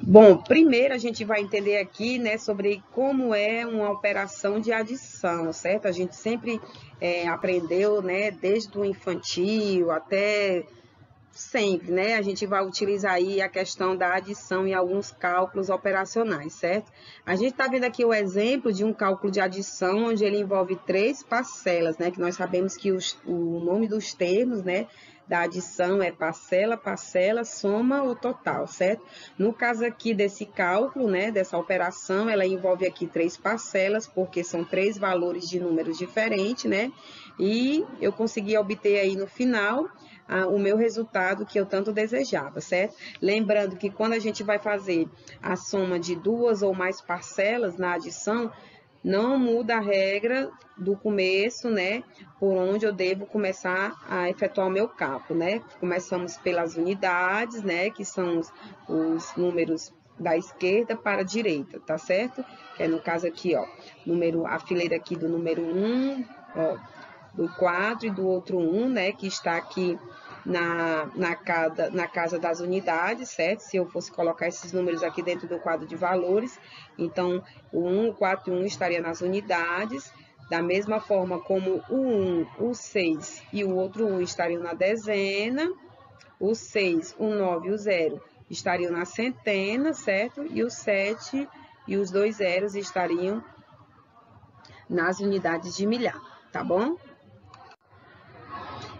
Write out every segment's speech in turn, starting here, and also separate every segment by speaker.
Speaker 1: Bom, primeiro a gente vai entender aqui, né, sobre como é uma operação de adição, certo? A gente sempre aprendeu, né, desde o infantil até sempre, né? A gente vai utilizar aí a questão da adição em alguns cálculos operacionais, certo? A gente está vendo aqui o exemplo de um cálculo de adição, onde ele envolve três parcelas, né? Que nós sabemos que o nome dos termos, né? Da adição é parcela, parcela, soma ou total, certo? No caso aqui desse cálculo, né, dessa operação, ela envolve aqui três parcelas, porque são três valores de números diferentes, né? E eu consegui obter aí no final o meu resultado que eu tanto desejava, certo? Lembrando que quando a gente vai fazer a soma de duas ou mais parcelas na adição, não muda a regra do começo, né? Por onde eu devo começar a efetuar o meu cálculo, né? Começamos pelas unidades, né? Que são os números da esquerda para a direita, tá certo? Que é no caso aqui, ó, a fileira aqui do número 1, ó, do 4 e do outro 1, né? Que está aqui na casa das unidades, certo? Se eu fosse colocar esses números aqui dentro do quadro de valores, então o 1, o 4 e o 1 estaria nas unidades, da mesma forma como o 1, o 6 e o outro 1 estariam na dezena, o 6, o 9 e o 0 estariam na centena, certo? E o 7 e os dois zeros estariam nas unidades de milhar, tá bom?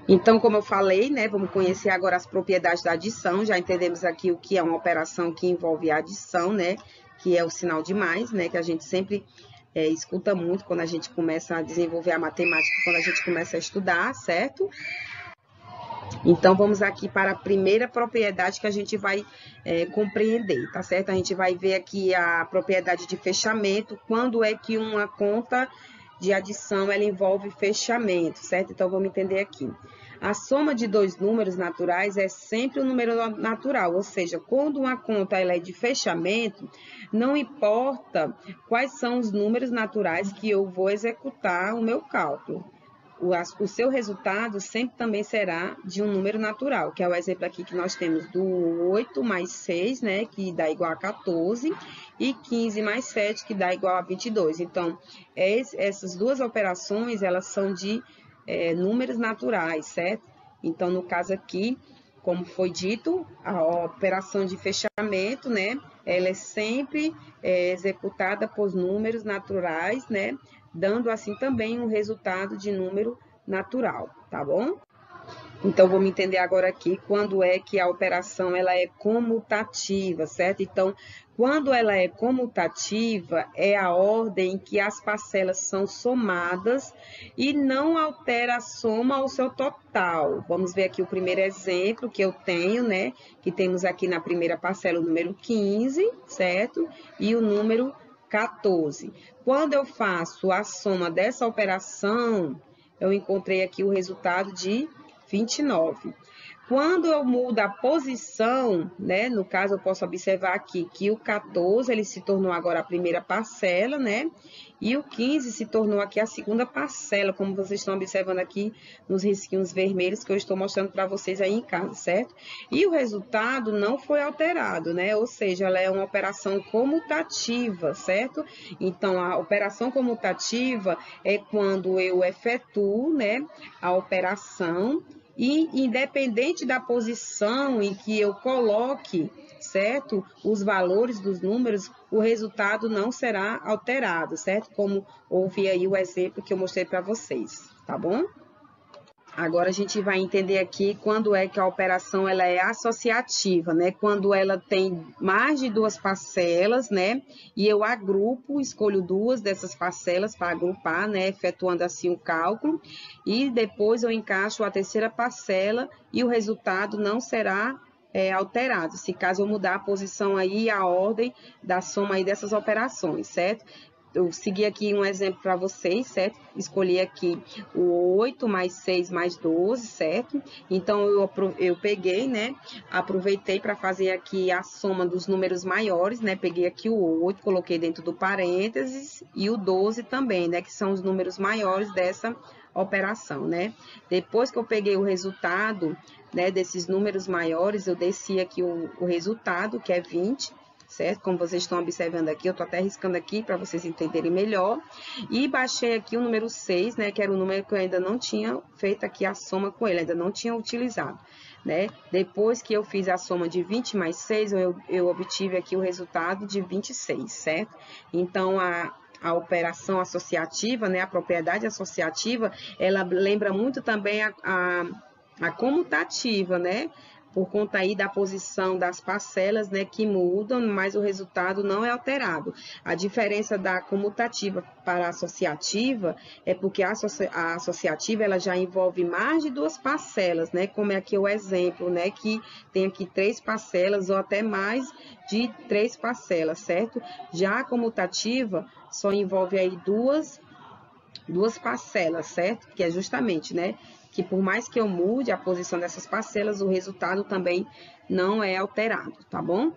Speaker 1: Então, como eu falei, né, vamos conhecer agora as propriedades da adição. Já entendemos aqui o que é uma operação que envolve a adição, né, que é o sinal de mais, né, que a gente sempre escuta muito quando a gente começa a desenvolver a matemática, quando a gente começa a estudar, certo? Então, vamos aqui para a primeira propriedade que a gente vai compreender, tá certo? A gente vai ver aqui a propriedade de fechamento, quando é que uma conta de adição ela envolve fechamento, certo? Então, vamos entender aqui. A soma de dois números naturais é sempre um número natural, ou seja, quando uma conta ela é de fechamento, não importa quais são os números naturais que eu vou executar o meu cálculo. O seu resultado sempre também será de um número natural, que é o exemplo aqui que nós temos do 8 mais 6, né, que dá igual a 14, e 15 mais 7, que dá igual a 22. Então, essas duas operações, elas são de números naturais, certo? Então, no caso aqui, como foi dito, a operação de fechamento, né, ela é sempre executada por números naturais, né, dando assim também um resultado de número natural, tá bom? Então, vamos entender agora aqui quando é que a operação ela é comutativa, certo? Então, quando ela é comutativa, é a ordem em que as parcelas são somadas e não altera a soma ao seu total. Vamos ver aqui o primeiro exemplo que eu tenho, né? Que temos aqui na primeira parcela o número 15, certo? E o número 14. Quando eu faço a soma dessa operação, eu encontrei aqui o resultado de 29. Quando eu mudo a posição, né, no caso eu posso observar aqui que o 14, ele se tornou agora a primeira parcela, né, e o 15 se tornou aqui a segunda parcela, como vocês estão observando aqui nos risquinhos vermelhos que eu estou mostrando para vocês aí em casa, certo? E o resultado não foi alterado, né, ou seja, ela é uma operação comutativa, certo? Então, a operação comutativa é quando eu efetuo, né, a operação e independente da posição em que eu coloque, certo? Os valores dos números, o resultado não será alterado, certo? Como houve aí o exemplo que eu mostrei para vocês, tá bom? Agora a gente vai entender aqui quando é que a operação ela é associativa, né? Quando ela tem mais de duas parcelas, né? E eu agrupo, escolho duas dessas parcelas para agrupar, né? Efetuando assim o cálculo. E depois eu encaixo a terceira parcela e o resultado não será alterado, se caso eu mudar a posição aí, a ordem da soma aí dessas operações, certo? Eu segui aqui um exemplo para vocês, certo? Escolhi aqui o 8 mais 6 mais 12, certo? Então, eu peguei, né? Aproveitei para fazer aqui a soma dos números maiores, né? Peguei aqui o 8, coloquei dentro do parênteses e o 12 também, né? Que são os números maiores dessa operação, né? Depois que eu peguei o resultado, né? Desses números maiores, eu desci aqui o resultado, que é 20, certo? Como vocês estão observando aqui, eu estou até riscando aqui para vocês entenderem melhor. E baixei aqui o número 6, né? Que era o número que eu ainda não tinha feito aqui a soma com ele, ainda não tinha utilizado, né? Depois que eu fiz a soma de 20 mais 6, eu obtive aqui o resultado de 26, certo? Então, a operação associativa, né, a propriedade associativa, ela lembra muito também a comutativa, né? Por conta aí da posição das parcelas, né, que mudam, mas o resultado não é alterado. A diferença da comutativa para a associativa é porque a associativa ela já envolve mais de duas parcelas, né, como é aqui o exemplo, né, que tem aqui 3 parcelas ou até mais de 3 parcelas, certo? Já a comutativa só envolve aí duas parcelas, certo? Que é justamente, né, que por mais que eu mude a posição dessas parcelas, o resultado também não é alterado, tá bom?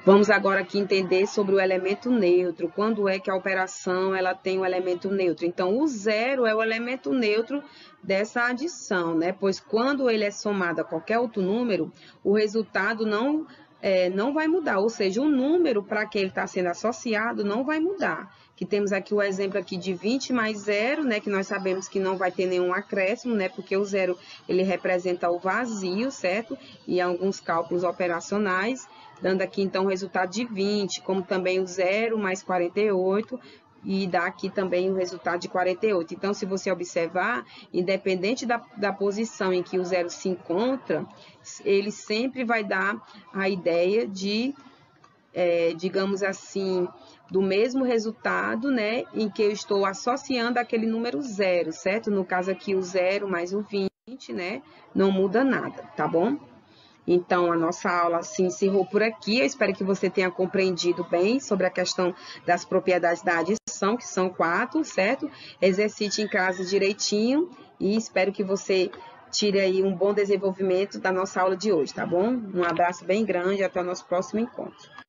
Speaker 1: Vamos agora aqui entender sobre o elemento neutro. Quando é que a operação ela tem o elemento neutro? Então, o 0 é o elemento neutro dessa adição, né? Pois quando ele é somado a qualquer outro número, o resultado não vai mudar, ou seja, o número para que ele está sendo associado não vai mudar. Que temos aqui o exemplo aqui de 20 mais 0, né, que nós sabemos que não vai ter nenhum acréscimo, né, porque o 0 ele representa o vazio, certo? E alguns cálculos operacionais, dando aqui então o resultado de 20, como também o 0 mais 48, e dá aqui também o resultado de 48. Então, se você observar, independente da posição em que o 0 se encontra, ele sempre vai dar a ideia de, digamos assim, do mesmo resultado, né, em que eu estou associando aquele número 0, certo? No caso aqui, o 0 mais o 20, né, não muda nada, tá bom? Então, a nossa aula se encerrou por aqui. Eu espero que você tenha compreendido bem sobre a questão das propriedades da adição, que são 4, certo? Exercite em casa direitinho e espero que você tire aí um bom desenvolvimento da nossa aula de hoje, tá bom? Um abraço bem grande e até o nosso próximo encontro.